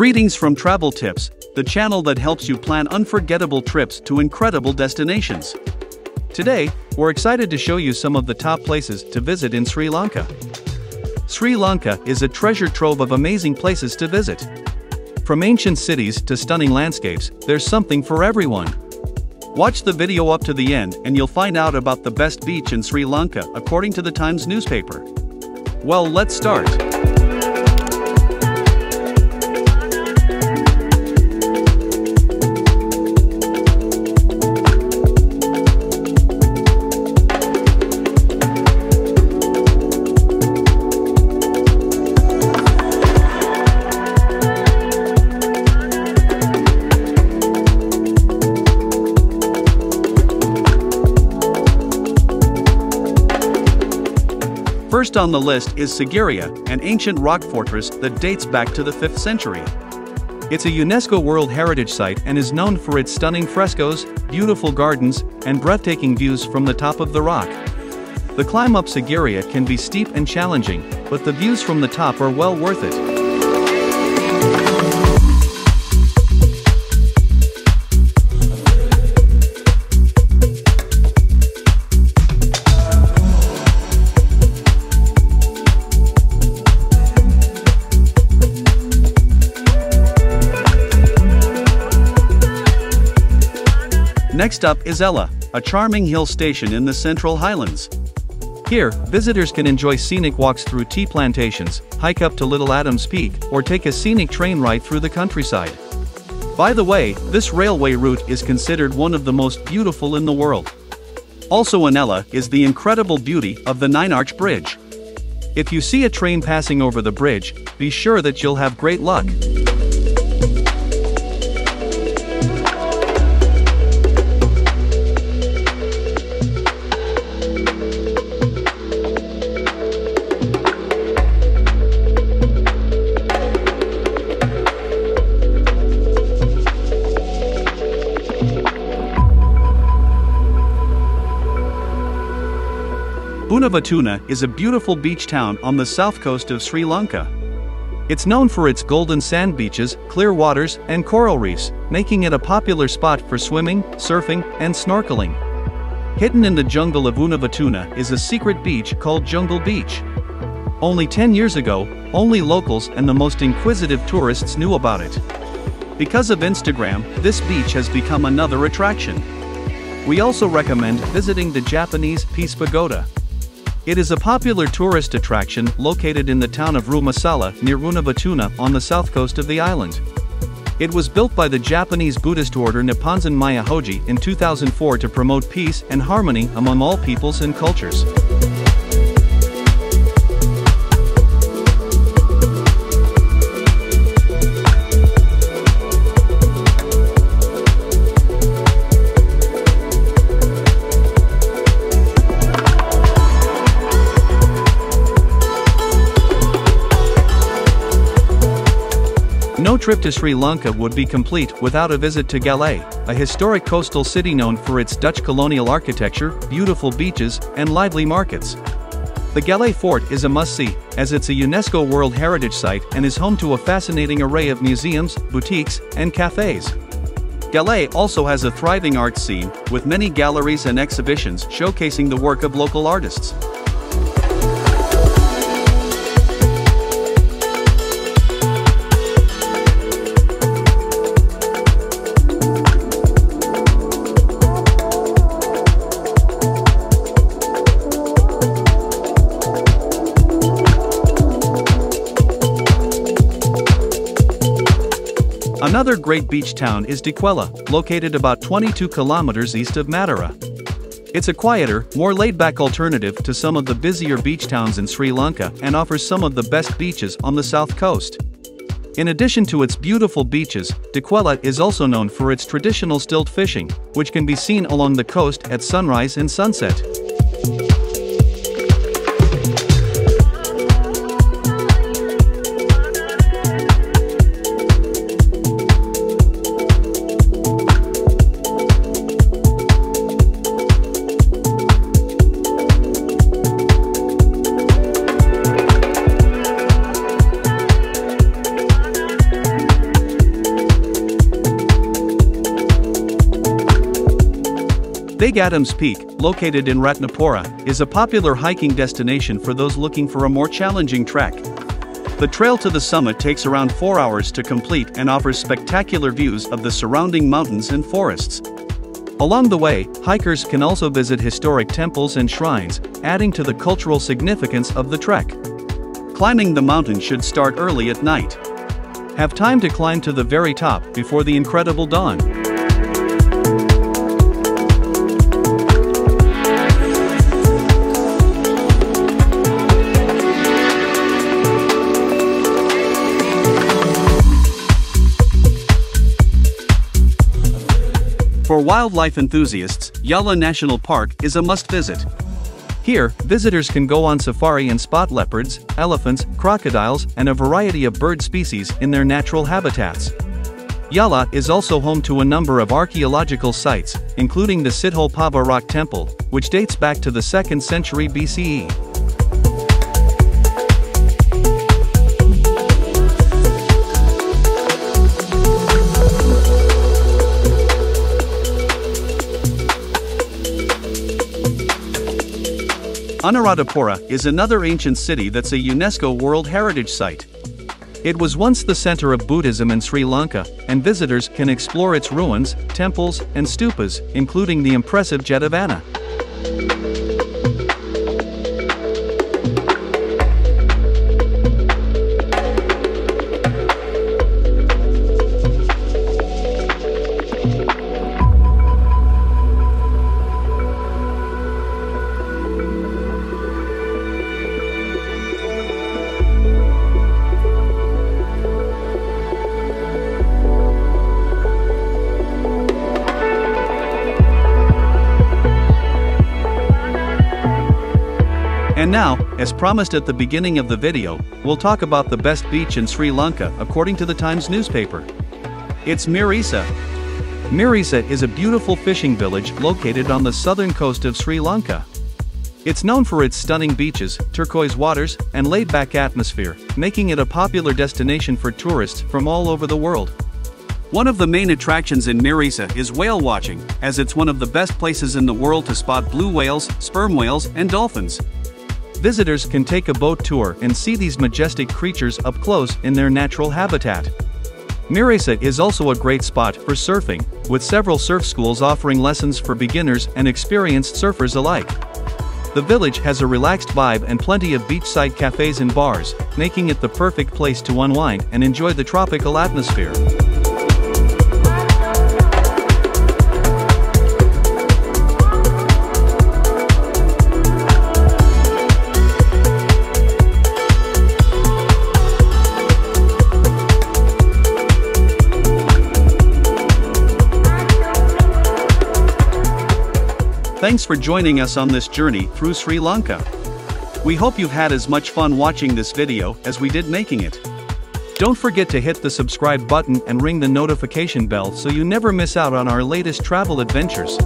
Greetings from Travel Tips, the channel that helps you plan unforgettable trips to incredible destinations. Today, we're excited to show you some of the top places to visit in Sri Lanka. Sri Lanka is a treasure trove of amazing places to visit. From ancient cities to stunning landscapes, there's something for everyone. Watch the video up to the end and you'll find out about the best beach in Sri Lanka according to the Times newspaper. Well, let's start. First on the list is Sigiriya, an ancient rock fortress that dates back to the 5th century. It's a UNESCO World Heritage Site and is known for its stunning frescoes, beautiful gardens, and breathtaking views from the top of the rock. The climb up Sigiriya can be steep and challenging, but the views from the top are well worth it. Next up is Yala, a charming hill station in the Central Highlands. Here, visitors can enjoy scenic walks through tea plantations, hike up to Little Adams Peak, or take a scenic train ride through the countryside. By the way, this railway route is considered one of the most beautiful in the world. Also in Yala is the incredible beauty of the Nine-Arch Bridge. If you see a train passing over the bridge, be sure that you'll have great luck. Unawatuna is a beautiful beach town on the south coast of Sri Lanka. It's known for its golden sand beaches, clear waters, and coral reefs, making it a popular spot for swimming, surfing, and snorkeling. Hidden in the jungle of Unawatuna is a secret beach called Jungle Beach. Only 10 years ago, only locals and the most inquisitive tourists knew about it. Because of Instagram, this beach has become another attraction. We also recommend visiting the Japanese Peace Pagoda. It is a popular tourist attraction located in the town of Rumasala near Unawatuna on the south coast of the island. It was built by the Japanese Buddhist order Nipponzan Maya Hoji in 2004 to promote peace and harmony among all peoples and cultures. No trip to Sri Lanka would be complete without a visit to Galle, a historic coastal city known for its Dutch colonial architecture, beautiful beaches, and lively markets. The Galle Fort is a must-see, as it's a UNESCO World Heritage Site and is home to a fascinating array of museums, boutiques, and cafes. Galle also has a thriving arts scene, with many galleries and exhibitions showcasing the work of local artists. Another great beach town is Dickwella, located about 22 kilometers east of Madura. It's a quieter, more laid-back alternative to some of the busier beach towns in Sri Lanka and offers some of the best beaches on the south coast. In addition to its beautiful beaches, Dickwella is also known for its traditional stilt fishing, which can be seen along the coast at sunrise and sunset. Big Adams Peak, located in Ratnapura, is a popular hiking destination for those looking for a more challenging trek. The trail to the summit takes around 4 hours to complete and offers spectacular views of the surrounding mountains and forests. Along the way, hikers can also visit historic temples and shrines, adding to the cultural significance of the trek. Climbing the mountain should start early at night. Have time to climb to the very top before the incredible dawn. For wildlife enthusiasts, Yala National Park is a must-visit. Here, visitors can go on safari and spot leopards, elephants, crocodiles, and a variety of bird species in their natural habitats. Yala is also home to a number of archaeological sites, including the Sithole Pava Rock Temple, which dates back to the 2nd century BCE. Anuradhapura is another ancient city that's a UNESCO World Heritage Site. It was once the center of Buddhism in Sri Lanka, and visitors can explore its ruins, temples, and stupas, including the impressive Jetavana. And now, as promised at the beginning of the video, we'll talk about the best beach in Sri Lanka according to the Times newspaper. It's Mirissa. Mirissa is a beautiful fishing village located on the southern coast of Sri Lanka. It's known for its stunning beaches, turquoise waters, and laid-back atmosphere, making it a popular destination for tourists from all over the world. One of the main attractions in Mirissa is whale watching, as it's one of the best places in the world to spot blue whales, sperm whales, and dolphins. Visitors can take a boat tour and see these majestic creatures up close in their natural habitat. Mirissa is also a great spot for surfing, with several surf schools offering lessons for beginners and experienced surfers alike. The village has a relaxed vibe and plenty of beachside cafes and bars, making it the perfect place to unwind and enjoy the tropical atmosphere. Thanks for joining us on this journey through Sri Lanka. We hope you've had as much fun watching this video as we did making it. Don't forget to hit the subscribe button and ring the notification bell so you never miss out on our latest travel adventures.